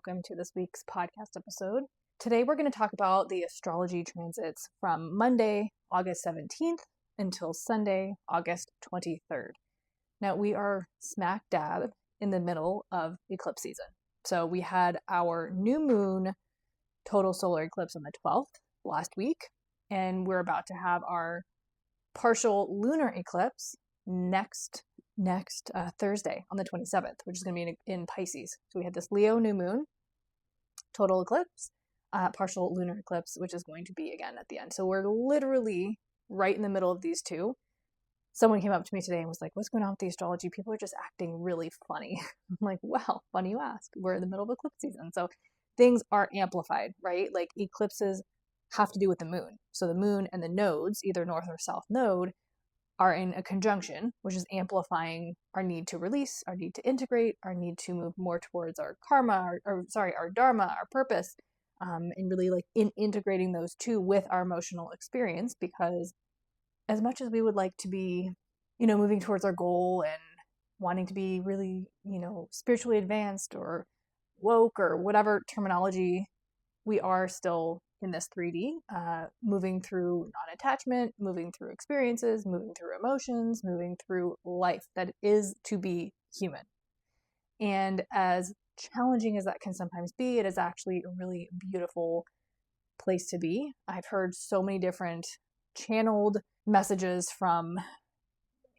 welcome to this week's podcast episode. Today we're going to talk about the astrology transits from Monday, August 17th until Sunday, August 23rd. Now we are smack dab in the middle of eclipse season. So we had our new moon total solar eclipse on the 12th last week, and we're about to have our partial lunar eclipse next Thursday on the 27th, which is going to be in Pisces. So we had this Leo new moon, total eclipse, partial lunar eclipse, which is going to be again at the end. So we're literally right in the middle of these two. Someone came up to me today and was like, what's going on with the astrology? People are just acting really funny. I'm like, well, funny you ask. We're in the middle of eclipse season. So things are amplified, right? Like eclipses have to do with the moon. So the moon and the nodes, either north or south node, are in a conjunction, which is amplifying our need to release, our need to integrate, our need to move more towards our karma, our dharma, our purpose, and really like integrating those two with our emotional experience. Because as much as we would like to be, moving towards our goal and wanting to be really, spiritually advanced or woke or whatever terminology, we are still in this 3D, moving through non-attachment, moving through experiences, moving through emotions, moving through life that is to be human. And as challenging as that can sometimes be, it is actually a really beautiful place to be. I've heard so many different channeled messages from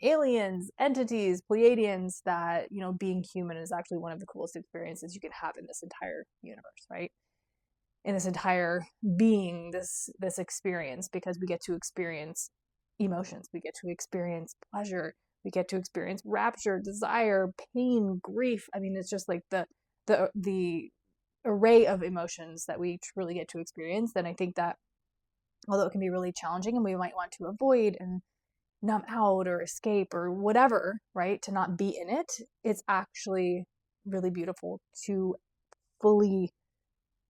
aliens, entities, Pleiadians that, being human is actually one of the coolest experiences you can have in this entire universe, right? In this entire being, this experience, because we get to experience emotions, we get to experience pleasure, we get to experience rapture, desire, pain, grief. I mean, it's just like the array of emotions that we truly get to experience. Then I think that although it can be really challenging and we might want to avoid and numb out or escape or whatever, right, to not be in it, it's actually really beautiful to fully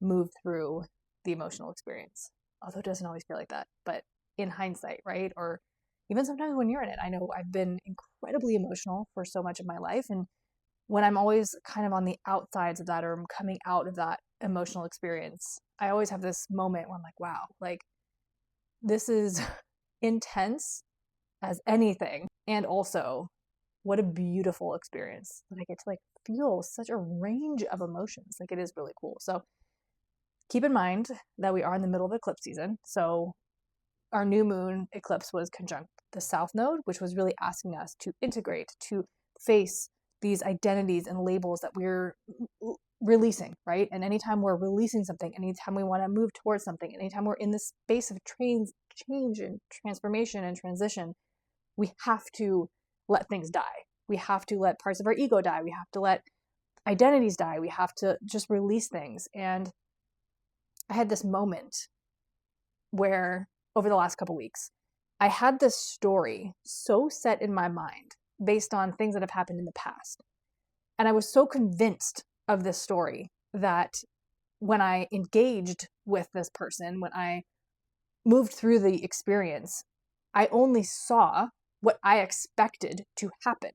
move through the emotional experience. Although it doesn't always feel like that, but in hindsight, right? Or even sometimes when you're in it. I know I've been incredibly emotional for so much of my life, and when I'm always kind of on the outsides of that or I'm coming out of that emotional experience, I always have this moment where I'm like, wow, like this is intense as anything. And also, what a beautiful experience that I get to like feel such a range of emotions. Like it is really cool. So keep in mind that we are in the middle of eclipse season. So our new moon eclipse was conjunct the south node, which was really asking us to integrate, to face these identities and labels that we're releasing, right? And anytime we're releasing something, anytime we want to move towards something, anytime we're in this space of change and transformation and transition, we have to let things die. We have to let parts of our ego die. We have to let identities die. We have to just release things. And I had this moment where over the last couple weeks, I had this story so set in my mind based on things that have happened in the past. And I was so convinced of this story that when I engaged with this person, when I moved through the experience, I only saw what I expected to happen.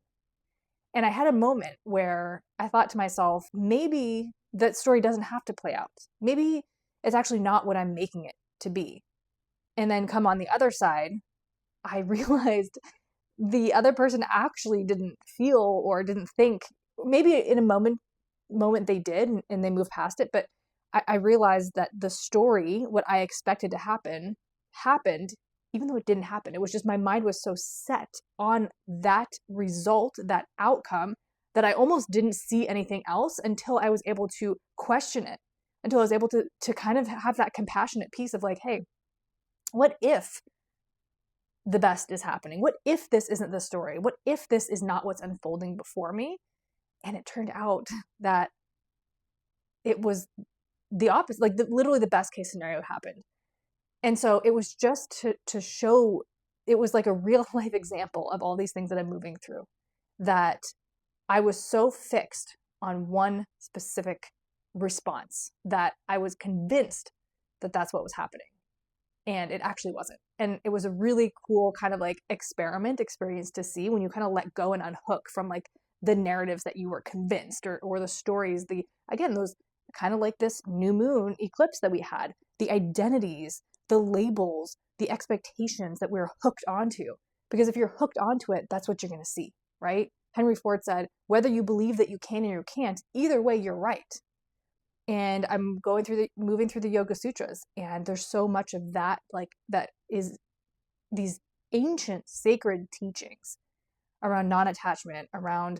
And I had a moment where I thought to myself, maybe that story doesn't have to play out. Maybe it's actually not what I'm making it to be. And then come on the other side, I realized the other person actually didn't feel or didn't think. Maybe in a moment they did and they moved past it. But I realized that the story, what I expected to happen, happened, even though it didn't happen. It was just my mind was so set on that result, that outcome, that I almost didn't see anything else until I was able to question it, until I was able to kind of have that compassionate piece of like, hey, what if the best is happening? What if this isn't the story? What if this is not what's unfolding before me? And it turned out that it was the opposite, like literally the best case scenario happened. And so it was just to show, it was like a real life example of all these things that I'm moving through, that I was so fixed on one specific response that I was convinced that that's what was happening. And it actually wasn't. And it was a really cool kind of like experience to see when you kind of let go and unhook from like the narratives that you were convinced or the stories, those kind of like this new moon eclipse that we had, the identities, the labels, the expectations that we're hooked onto. Because if you're hooked onto it, that's what you're going to see, right? Henry Ford said, whether you believe that you can or you can't, either way, you're right. And I'm moving through the Yoga Sutras, and there's so much of that, like that is these ancient sacred teachings around non-attachment, around,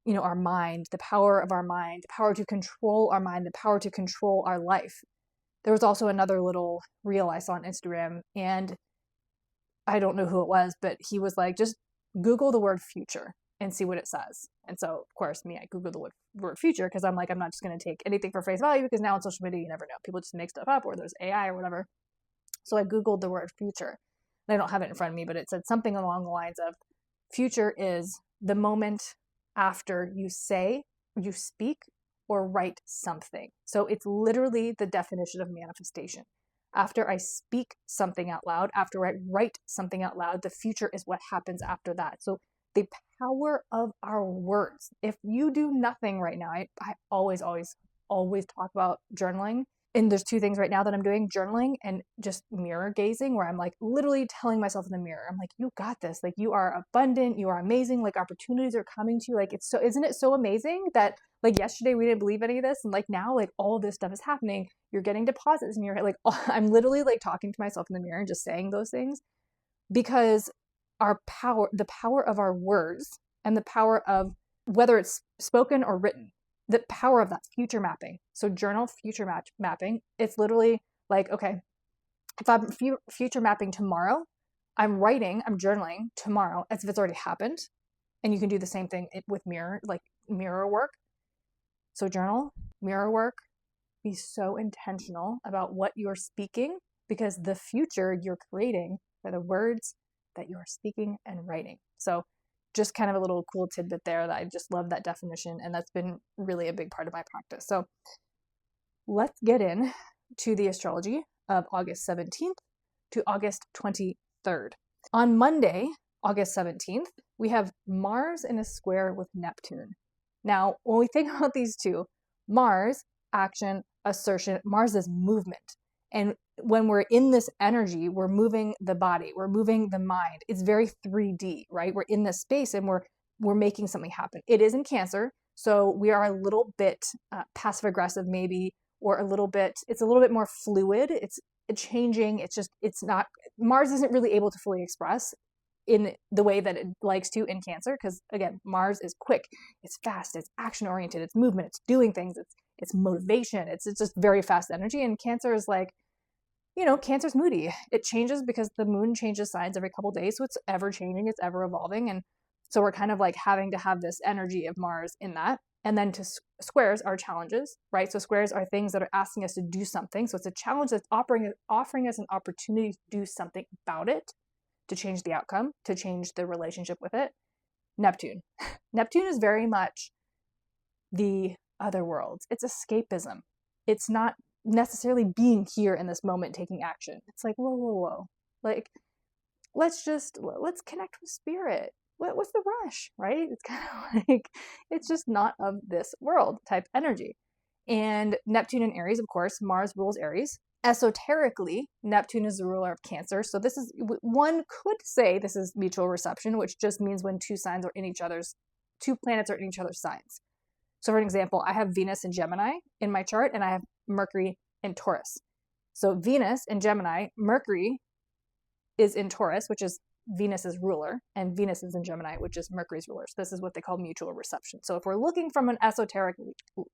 our mind, the power of our mind, the power to control our mind, the power to control our life. There was also another little reel I saw on Instagram, and I don't know who it was, but he was like, just Google the word future and see what it says. And so, of course, I Googled the word future because I'm like, I'm not just going to take anything for face value, because now on social media, you never know. People just make stuff up, or there's AI or whatever. So I Googled the word future. And I don't have it in front of me, but it said something along the lines of, future is the moment after you say, you speak, or write something. So it's literally the definition of manifestation. After I speak something out loud, after I write something out loud, the future is what happens after that. So the power of our words. If you do nothing right now, I always talk about journaling. And there's two things right now that I'm doing, journaling and just mirror gazing, where I'm like literally telling myself in the mirror, I'm like, you got this. Like, you are abundant. You are amazing. Like, opportunities are coming to you. Like, isn't it so amazing that like yesterday we didn't believe any of this, and like now like all of this stuff is happening. You're getting deposits in your head. Like, I'm literally like talking to myself in the mirror and just saying those things, because the power of our words, and the power of whether it's spoken or written, the power of that future mapping. So journal future mapping. It's literally like, okay, if I'm future mapping tomorrow, I'm journaling tomorrow as if it's already happened. And you can do the same thing with mirror work. So journal, mirror work, be so intentional about what you're speaking, because the future you're creating are the words that you are speaking and writing. So just kind of a little cool tidbit there that I just love that definition. And that's been really a big part of my practice. So let's get in to the astrology of August 17th to August 23rd. On Monday, August 17th, we have Mars in a square with Neptune. Now, when we think about these two, Mars, action, assertion, Mars is movement. And when we're in this energy, we're moving the body, we're moving the mind. It's very 3D, right? We're in this space and we're making something happen. It is in Cancer, so we are a little bit passive aggressive maybe, or it's a little bit more fluid. It's changing. It's not, Mars isn't really able to fully express in the way that it likes to in Cancer, because again, Mars is quick, it's fast, it's action oriented, it's movement, it's doing things, it's motivation, it's just very fast energy. And Cancer is like, Cancer's moody. It changes because the moon changes signs every couple of days. So it's ever changing, it's ever evolving. And so we're kind of like having to have this energy of Mars in that. And then squares are challenges, right? So squares are things that are asking us to do something. So it's a challenge that's offering us an opportunity to do something about it, to change the outcome, to change the relationship with it. Neptune. Neptune is very much the other worlds. It's escapism. It's not necessarily being here in this moment taking action. It's like, whoa. Like, let's connect with spirit. What's the rush, right? It's kind of like, it's just not of this world type energy. And Neptune in Aries, of course, Mars rules Aries. Esoterically, Neptune is the ruler of Cancer. So one could say this is mutual reception, which just means when two planets are in each other's signs. So for an example, I have Venus in Gemini in my chart, and I have Mercury in Taurus. So Venus in Gemini, Mercury is in Taurus, which is Venus's ruler, and Venus is in Gemini, which is Mercury's ruler. So this is what they call mutual reception. So if we're looking from an esoteric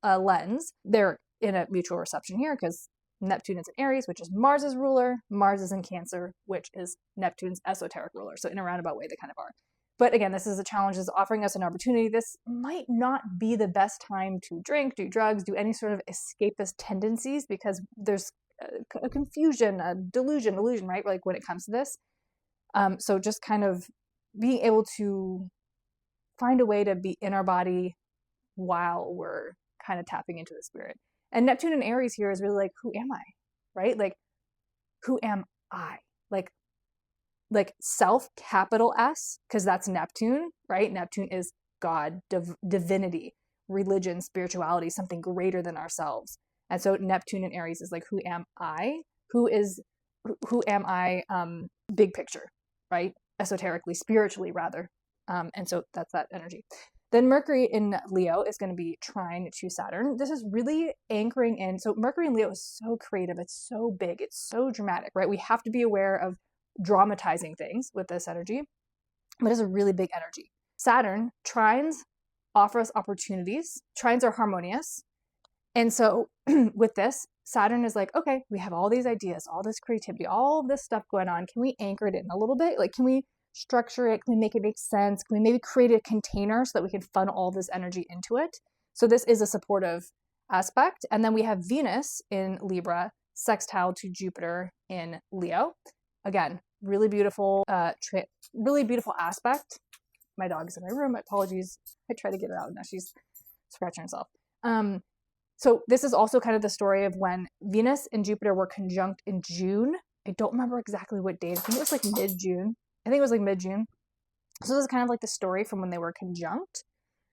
lens, they're in a mutual reception here, because Neptune is in Aries, which is Mars's ruler. Mars is in Cancer, which is Neptune's esoteric ruler. So in a roundabout way, they kind of are. But again, this is a challenge, is offering us an opportunity. This might not be the best time to drink, do drugs, do any sort of escapist tendencies, because there's a confusion, a delusion, right? Like when it comes to this. So just kind of being able to find a way to be in our body while we're kind of tapping into the spirit. And Neptune in Aries here is really like, who am I? Right? Like, who am I? Like self, capital S, because that's Neptune, right? Neptune is God, divinity, religion, spirituality, something greater than ourselves. And so Neptune in Aries is like, who am I? Who am I? Big picture, right? Esoterically, spiritually, rather. And so that's that energy. Then Mercury in Leo is going to be trine to Saturn. This is really anchoring in. So Mercury in Leo is so creative. It's so big. It's so dramatic, right? We have to be aware of dramatizing things with this energy, but it's a really big energy. Saturn, trines offer us opportunities. Trines are harmonious. And so with this, Saturn is like, okay, we have all these ideas, all this creativity, all this stuff going on. Can we anchor it in a little bit? Like, can we structure it? Can we make it make sense? Can we maybe create a container so that we can funnel all this energy into it? So this is a supportive aspect. And then we have Venus in Libra, sextile to Jupiter in Leo. Again, really beautiful, really beautiful aspect. My dog is in my room. My apologies. I tried to get her out. Now she's scratching herself. So this is also kind of the story of when Venus and Jupiter were conjunct in June. I don't remember exactly what date. I think it was like mid-June. So this is kind of like the story from when they were conjunct.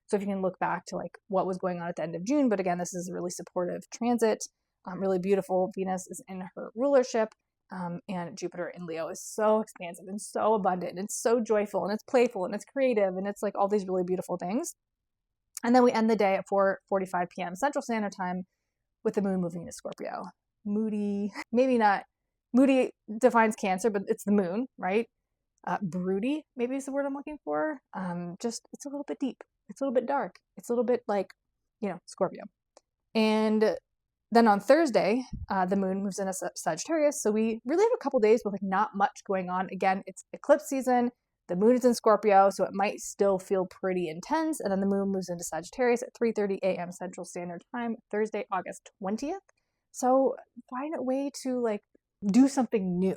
So if you can look back to like what was going on at the end of June, but again, this is a really supportive transit, really beautiful. Venus is in her rulership, and Jupiter in Leo is so expansive and so abundant, and it's so joyful, and it's playful, and it's creative, and it's like all these really beautiful things. And then we end the day at 4:45 p.m. Central Standard Time with the moon moving into Scorpio. Moody, maybe not. Moody defines Cancer, but it's the moon, right? Broody, maybe is the word I'm looking for. Just, it's a little bit deep. It's a little bit dark. It's a little bit like, Scorpio. And then on Thursday, the moon moves into Sagittarius. So we really have a couple days with like not much going on. Again, it's eclipse season. The moon is in Scorpio, so it might still feel pretty intense. And then the moon moves into Sagittarius at 3:30 a.m. Central Standard Time, Thursday, August 20th. So find a way to like do something new,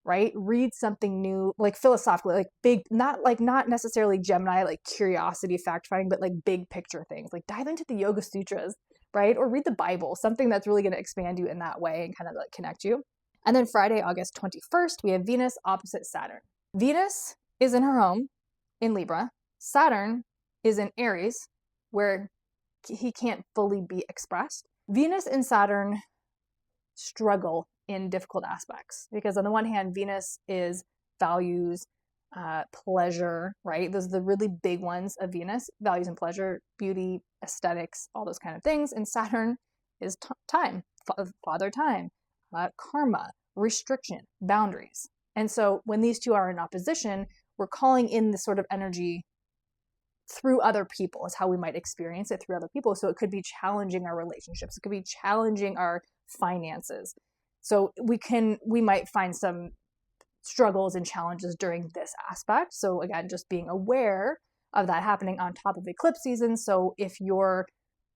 right? Read something new, like philosophically, like big, not necessarily Gemini, like curiosity, fact finding, but like big picture things. Like dive into the Yoga Sutras, right? Or read the Bible, something that's really going to expand you in that way and kind of like connect you. And then Friday, August 21st, we have Venus opposite Saturn. Venus is in her home in Libra. Saturn is in Aries, where he can't fully be expressed. Venus and Saturn struggle in difficult aspects because on the one hand, Venus is values, pleasure, right? Those are the really big ones of Venus, values and pleasure, beauty, aesthetics, all those kind of things. And Saturn is time, father time, karma, restriction, boundaries. And so when these two are in opposition, we're calling in this sort of energy through other people is how we might experience it through other people. So it could be challenging our relationships. It could be challenging our finances. So we might find some struggles and challenges during this aspect. So again, just being aware of that happening on top of eclipse season. So if you're,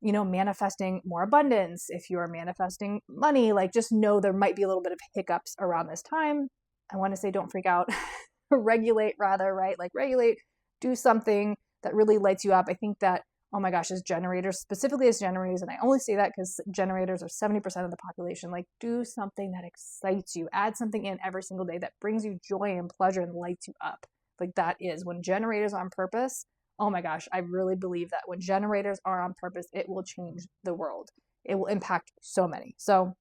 manifesting more abundance, if you're manifesting money, like just know there might be a little bit of hiccups around this time. I want to say don't freak out. Regulate rather, right? Like regulate, do something that really lights you up. I think that, oh my gosh, as generators, specifically as generators, and I only say that because generators are 70% of the population, like do something that excites you. Add something in every single day that brings you joy and pleasure and lights you up. Like that is when generators are on purpose. Oh my gosh, I really believe that when generators are on purpose, it will change the world. It will impact so many. So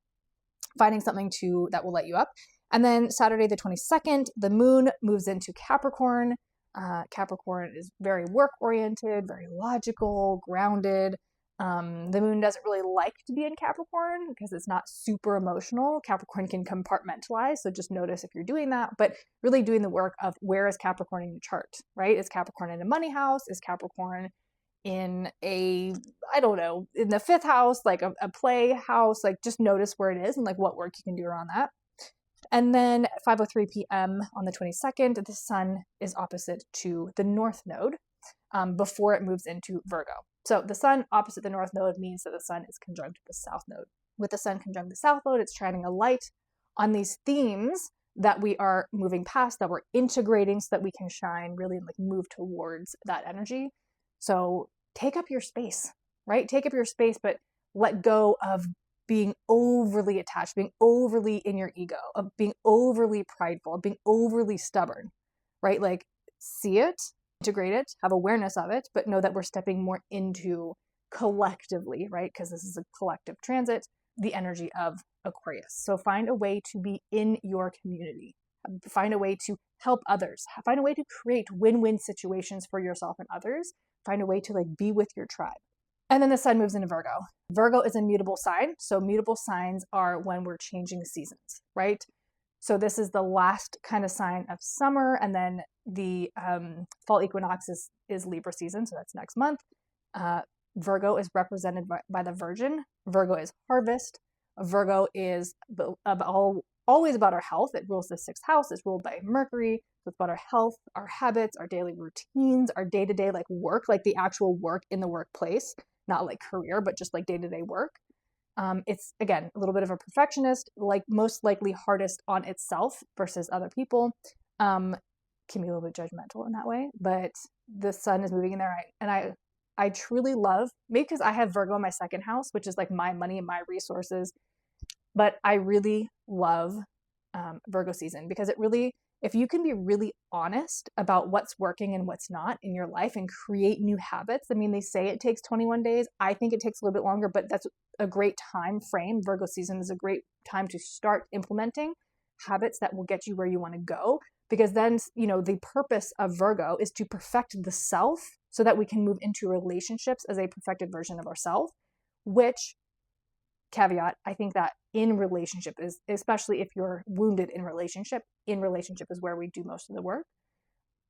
finding something that will light you up. And then Saturday the 22nd, the moon moves into Capricorn. Capricorn is very work-oriented, very logical, grounded. The moon doesn't really like to be in Capricorn because it's not super emotional. Capricorn can compartmentalize, so just notice if you're doing that, but really doing the work of where is Capricorn in your chart, right? Is Capricorn in a money house? Is Capricorn in in the fifth house, like a play house? Like just notice where it is and like what work you can do around that. And then at 5:03 p.m. on the 22nd, the sun is opposite to the north node before it moves into Virgo. So the sun opposite the north node means that the sun is conjunct the south node. With the sun conjunct the south node, it's shining a light on these themes that we are moving past, that we're integrating so that we can shine really and like move towards that energy. So take up your space, right? Take up your space, but let go of being overly attached, being overly in your ego, of being overly prideful, of being overly stubborn, right? Like see it, integrate it, have awareness of it, but know that we're stepping more into collectively, right? Because this is a collective transit, the energy of Aquarius. So find a way to be in your community, find a way to help others, find a way to create win-win situations for yourself and others, find a way to like be with your tribe. And then the sun moves into Virgo. Virgo is a mutable sign. So mutable signs are when we're changing seasons, right? So this is the last kind of sign of summer, and then the fall equinox is Libra season, so that's next month. Virgo is represented by the Virgin. Virgo is harvest. Virgo is always about our health. It rules the sixth house. It's ruled by Mercury. So it's about our health, our habits, our daily routines, our day-to-day like work, like the actual work in the workplace, not like career, but just like day-to-day work. It's, again, a little bit of a perfectionist, like most likely hardest on itself versus other people. Can be a little bit judgmental in that way, but the sun is moving in there. And I truly love, maybe because I have Virgo in my second house, which is like my money and my resources, but I really love Virgo season because it really, if you can be really honest about what's working and what's not in your life and create new habits. I mean, they say it takes 21 days. I think it takes a little bit longer, but that's a great time frame. Virgo season is a great time to start implementing habits that will get you where you want to go. Because then, the purpose of Virgo is to perfect the self so that we can move into relationships as a perfected version of ourselves, which, caveat, I think that in relationship is, especially if you're wounded in relationship is where we do most of the work.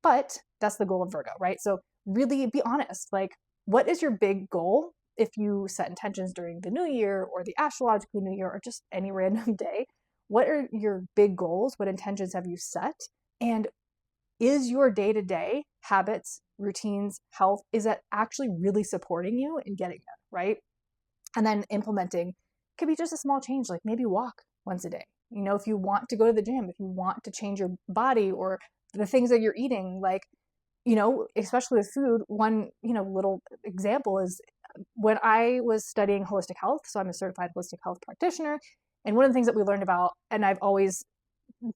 But that's the goal of Virgo, right? So really be honest. Like, what is your big goal? If you set intentions during the new year or the astrological new year or just any random day, what are your big goals? What intentions have you set? And is your day-to-day habits, routines, health, is that actually really supporting you in getting there, right? And then implementing could be just a small change, like maybe walk once a day. If you want to go to the gym, if you want to change your body or the things that you're eating, like, especially with food, one, little example is when I was studying holistic health, so I'm a certified holistic health practitioner, and one of the things that we learned about, and I've always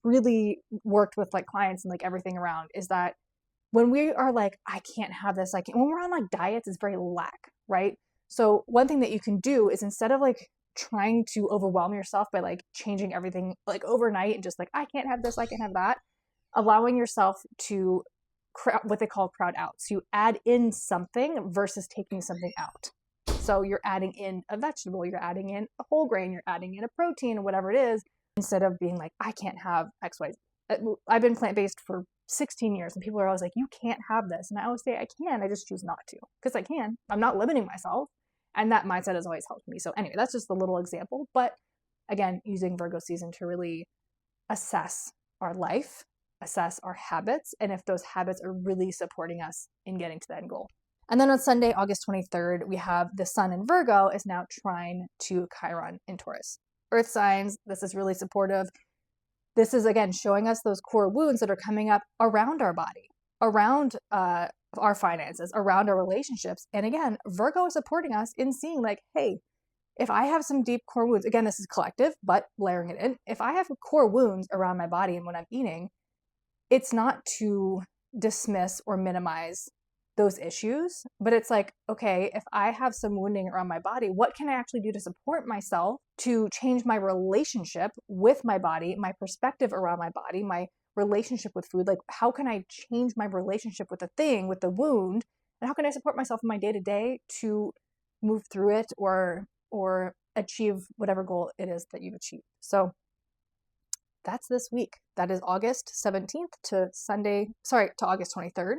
really worked with like clients and like everything around, is that when we are like, I can't have this, when we're on like diets, it's very lack, right? So one thing that you can do is instead of like trying to overwhelm yourself by like changing everything like overnight and just like, I can't have this, I can't have that, allowing yourself to what they call crowd out. So you add in something versus taking something out. So you're adding in a vegetable, you're adding in a whole grain, you're adding in a protein or whatever it is, instead of being like, I can't have X, Y, Z. I've been plant-based for 16 years and people are always like, you can't have this. And I always say, I can, I just choose not to because I can. I'm not limiting myself. And that mindset has always helped me. So anyway, that's just a little example. But again, using Virgo season to really assess our life, assess our habits, and if those habits are really supporting us in getting to the end goal. And then on Sunday, August 23rd, we have the sun in Virgo is now trine to Chiron in Taurus. Earth signs, this is really supportive. This is, again, showing us those core wounds that are coming up around our body, around our finances, around our relationships. And again, Virgo is supporting us in seeing like, hey, if I have some deep core wounds, again, this is collective, but layering it in, if I have core wounds around my body and when I'm eating, it's not to dismiss or minimize those issues, but it's like, okay, if I have some wounding around my body, what can I actually do to support myself to change my relationship with my body, my perspective around my body, my relationship with food? Like, how can I change my relationship with the thing, with the wound, and how can I support myself in my day-to-day to move through it or achieve whatever goal it is that you've achieved? So that's this week. That is August 17th to August 23rd.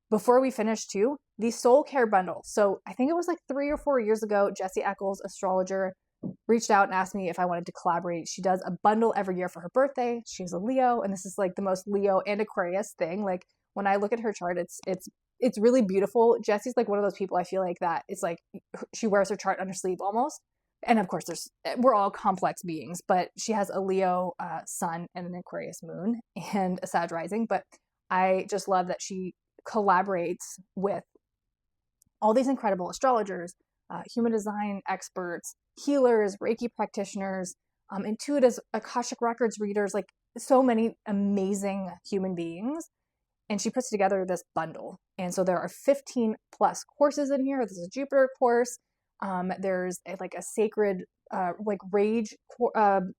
Before we finish too, the soul care bundle. So I think it was like 3 or 4 years ago, Jessie Eccles, astrologer, reached out and asked me if I wanted to collaborate. She does a bundle every year for her birthday. She's a Leo, and this is like the most Leo and Aquarius thing. Like when I look at her chart, it's really beautiful. Jessie's like one of those people I feel like that it's like she wears her chart on her sleeve almost. And of course, we're all complex beings, but she has a Leo sun and an Aquarius moon and a Sag rising. But I just love that she collaborates with all these incredible astrologers, human design experts, healers, Reiki practitioners, intuitives, Akashic records readers, like so many amazing human beings. And she puts together this bundle. And so there are 15 plus courses in here. This is a Jupiter course. There's like a sacred like rage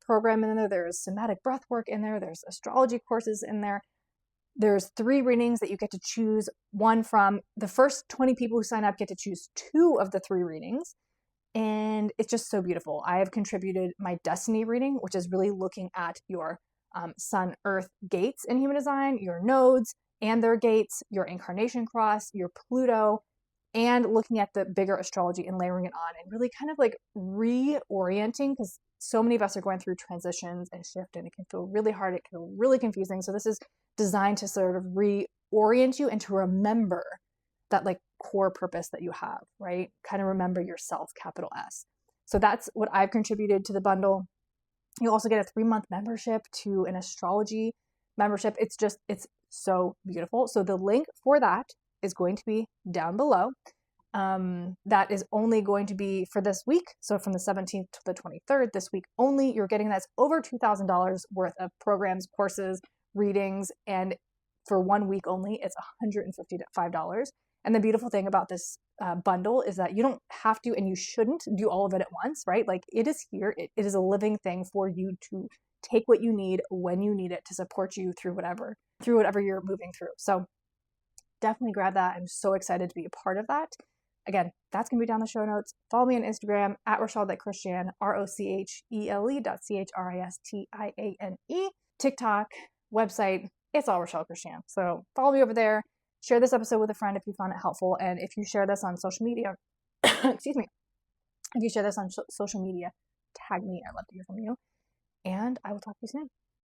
program in there. There's somatic breath work in there. There's astrology courses in there. There's 3 readings that you get to choose one from. The first 20 people who sign up get to choose 2 of the 3 readings. And it's just so beautiful. I have contributed my destiny reading, which is really looking at your sun, earth gates in human design, your nodes and their gates, your incarnation cross, your Pluto, and looking at the bigger astrology and layering it on and really kind of like reorienting, because so many of us are going through transitions and shift, and it can feel really hard. It can feel really confusing. So this is designed to sort of reorient you and to remember that like core purpose that you have, right? Kind of remember yourself, capital S. So that's what I've contributed to the bundle. You also get a 3-month membership to an astrology membership. It's so beautiful. So the link for that is going to be down below. That is only going to be for this week. So from the 17th to the 23rd, this week only, you're getting that's over $2,000 worth of courses, readings, and for 1 week only, it's $155. And the beautiful thing about this bundle is that you don't have to, and you shouldn't do all of it at once, right? Like it is here. It is a living thing for you to take what you need when you need it to support you through whatever you're moving through. So definitely grab that. I'm so excited to be a part of that. Again, that's going to be down in the show notes. Follow me on Instagram at Rochelle.Christiane, ROCHELE.CHRISTIANE. TikTok, website, it's all Rochelle Christiane. So follow me over there. Share this episode with a friend if you found it helpful. And if you share this on social media, excuse me, if you share this on social media, tag me. I'd love to hear from you. And I will talk to you soon.